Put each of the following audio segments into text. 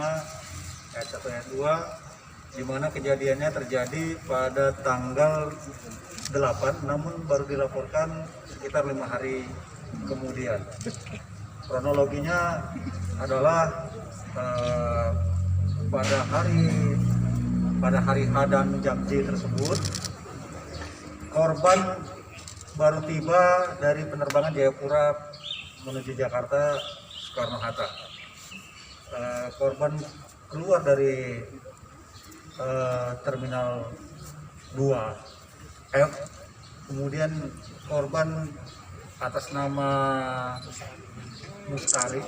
ayat 1 ayat 2, di mana kejadiannya terjadi pada tanggal 8, namun baru dilaporkan sekitar 5 hari kemudian. Kronologinya adalah pada hari H dan Jamji tersebut, korban baru tiba dari penerbangan Jayapura menuju Jakarta Soekarno-Hatta. Korban keluar dari Terminal 2F, kemudian korban atas nama Mustari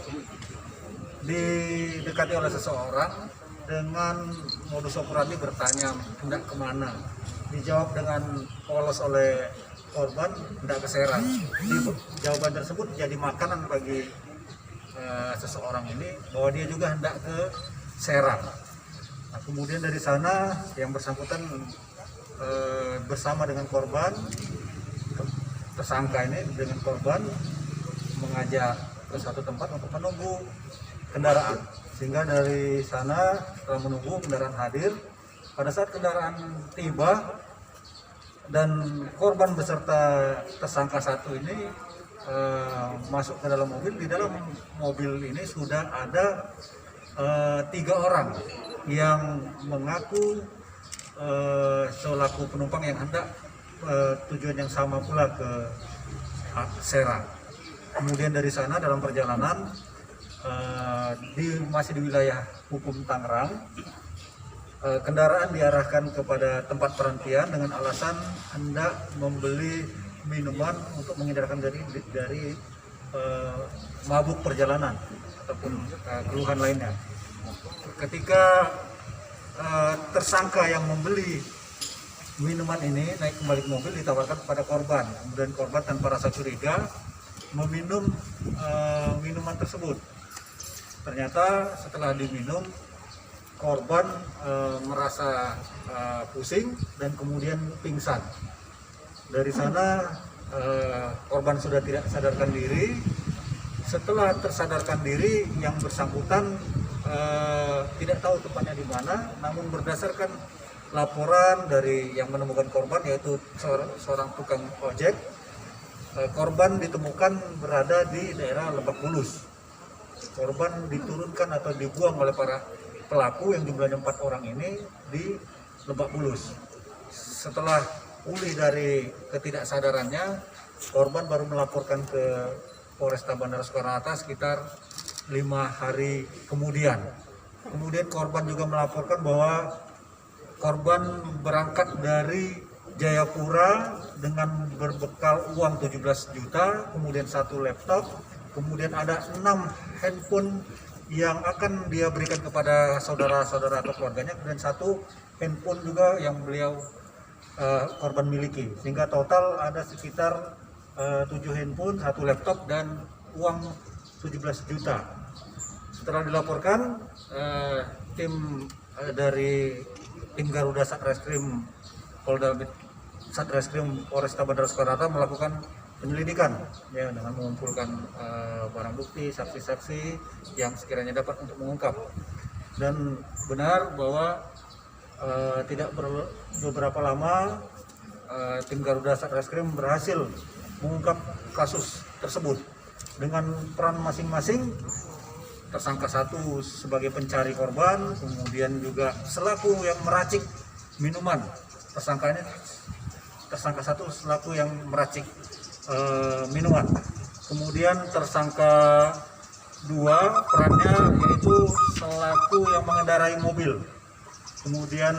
didekati oleh seseorang dengan modus operandi bertanya hendak kemana. Dijawab dengan polos oleh korban hendak ke Serang. Jawaban tersebut jadi makanan bagi seseorang ini bahwa dia juga hendak ke Serang. Nah, kemudian dari sana yang bersangkutan bersama dengan korban, tersangka ini dengan korban mengajak ke satu tempat untuk menunggu kendaraan, sehingga dari sana setelah menunggu kendaraan hadir. Pada saat kendaraan tiba dan korban beserta tersangka satu ini masuk ke dalam mobil, di dalam mobil ini sudah ada 3 orang yang mengaku selaku penumpang yang hendak tujuan yang sama pula ke Serang. Kemudian dari sana dalam perjalanan masih di wilayah hukum Tangerang, kendaraan diarahkan kepada tempat perhentian dengan alasan hendak membeli minuman untuk menghindarkan dari mabuk perjalanan ataupun keluhan lainnya. Ketika tersangka yang membeli minuman ini naik kembali ke mobil, ditawarkan kepada korban. Kemudian korban tanpa rasa curiga meminum minuman tersebut. Ternyata setelah diminum, korban merasa pusing dan kemudian pingsan. Dari sana korban sudah tidak sadarkan diri. Setelah tersadarkan diri, yang bersangkutan tidak tahu tempatnya di mana, namun berdasarkan laporan dari yang menemukan korban, yaitu seorang tukang ojek, korban ditemukan berada di daerah Lebak Bulus. Korban diturunkan atau dibuang oleh para pelaku yang jumlahnya 4 orang ini di Lebak Bulus. Setelah pulih dari ketidaksadarannya, korban baru melaporkan ke Polresta Bandara Soekarno-Hatta sekitar 5 hari kemudian. Kemudian korban juga melaporkan bahwa korban berangkat dari Jayapura dengan berbekal uang 17 juta, kemudian 1 laptop, kemudian ada 6 handphone yang akan dia berikan kepada saudara-saudara atau keluarganya, dan 1 handphone juga yang beliau korban miliki, sehingga total ada sekitar 7 handphone, 1 laptop, dan uang 17 juta. Setelah dilaporkan, tim dari tim Garuda Satreskrim Polresta Bandara Soekarno-Hatta melakukan penyelidikan ya, dengan mengumpulkan barang bukti, saksi-saksi yang sekiranya dapat untuk mengungkap. Dan benar bahwa tidak beberapa lama tim Garuda Satreskrim berhasil mengungkap kasus tersebut dengan peran masing-masing. Tersangka 1 sebagai pencari korban, kemudian juga selaku yang meracik minuman. Tersangka 1 selaku yang meracik minuman. Kemudian tersangka 2 perannya yaitu selaku yang mengendarai mobil. Kemudian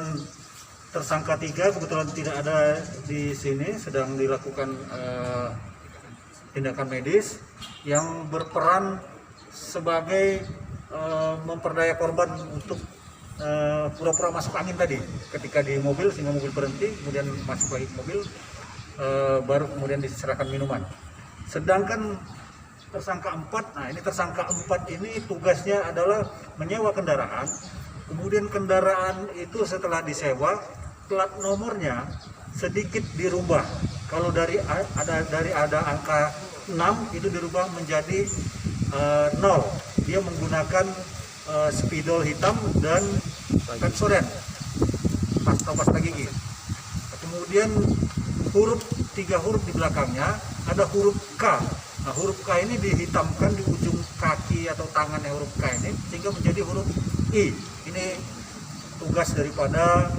tersangka 3 kebetulan tidak ada di sini, sedang dilakukan tindakan medis, yang berperan sebagai memperdaya korban untuk pura-pura masuk angin tadi ketika di mobil, sehingga mobil berhenti, kemudian masuk lagi ke mobil, baru kemudian diserahkan minuman. Sedangkan tersangka 4, nah ini tersangka 4 ini tugasnya adalah menyewa kendaraan, kemudian kendaraan itu setelah disewa, plat nomornya sedikit dirubah. Kalau dari ada angka 6 itu dirubah menjadi 0. Dia menggunakan spidol hitam dan Pepsodent pasta gigi. Kemudian tiga huruf di belakangnya ada huruf K. Nah, huruf K ini dihitamkan di ujung kaki atau tangannya huruf K ini sehingga menjadi huruf I. Ini tugas daripada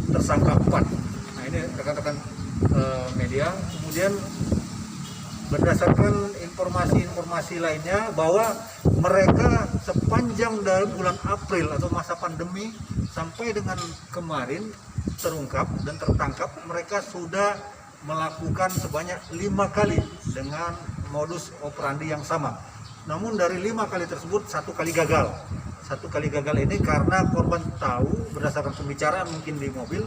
tersangka 4. Nah, ini rekan-rekan media. Kemudian berdasarkan informasi lainnya bahwa mereka sepanjang dari bulan April atau masa pandemi sampai dengan kemarin terungkap dan tertangkap, mereka sudah melakukan sebanyak 5 kali dengan modus operandi yang sama. Namun dari 5 kali tersebut 1 kali gagal. 1 kali gagal ini karena korban tahu berdasarkan pembicaraan mungkin di mobil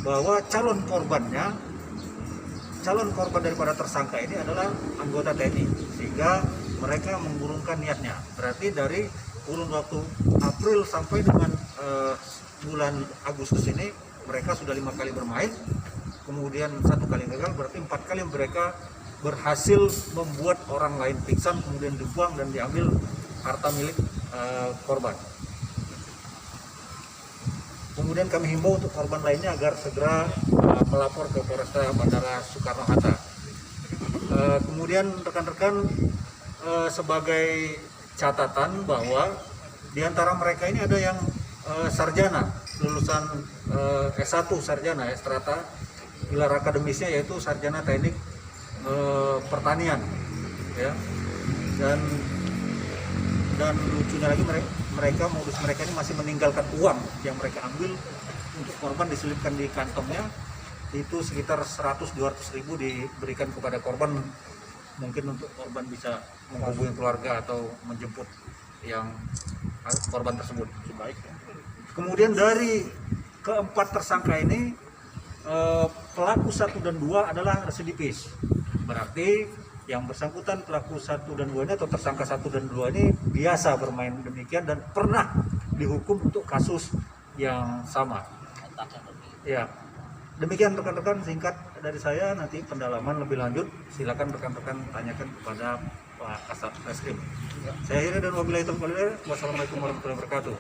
bahwa calon korban daripada tersangka ini adalah anggota TNI, sehingga mereka mengurungkan niatnya. Berarti dari kurun waktu April sampai dengan bulan Agustus ini mereka sudah 5 kali bermain, kemudian 1 kali gagal, berarti 4 kali mereka berhasil membuat orang lain pingsan, kemudian dibuang dan diambil harta milik korban. Kemudian kami himbau untuk korban lainnya agar segera melapor ke Polresta Bandara Soekarno-Hatta. Kemudian rekan-rekan, sebagai catatan bahwa di antara mereka ini ada yang sarjana, lulusan S1 sarjana ya, strata gelar akademisnya yaitu sarjana teknik pertanian ya. Dan lucunya lagi modus mereka ini masih meninggalkan uang yang mereka ambil untuk korban diselipkan di kantongnya, itu sekitar 100-200 ribu diberikan kepada korban, mungkin untuk korban bisa menghubungi keluarga atau menjemput yang korban tersebut. Kemudian dari keempat tersangka ini, pelaku 1 dan 2 adalah residivis. Berarti yang bersangkutan pelaku 1 dan 2 ini atau tersangka 1 dan 2 ini biasa bermain demikian dan pernah dihukum untuk kasus yang sama. Ya, demikian rekan-rekan singkat dari saya. Nanti pendalaman lebih lanjut silakan rekan-rekan tanyakan kepada Pak Kasat Reskrim. Saya akhiri dan wabillahi taufiq wal hidayah. Wassalamualaikum warahmatullahi wabarakatuh.